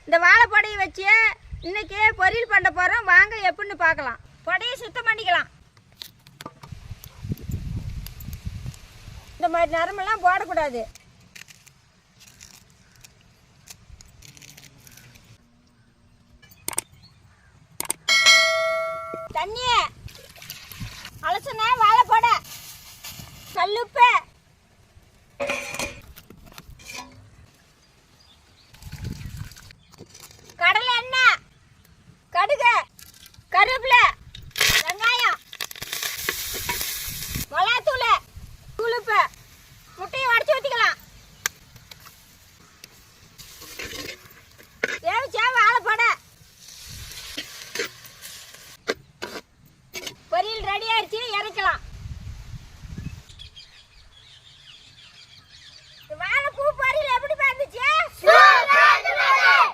இந்த வாழைப்பொடியை வச்சு இன்னைக்கு பொரியல் பண்ண போகிறோம். வாங்க எப்படின்னு பார்க்கலாம். பொடியை சுத்தம் பண்ணிக்கலாம். இந்த மாதிரி நரம்பெல்லாம் போடக்கூடாது. தண்ணியை அலசுன வாழைப்பொடை, கல்லுப்பு,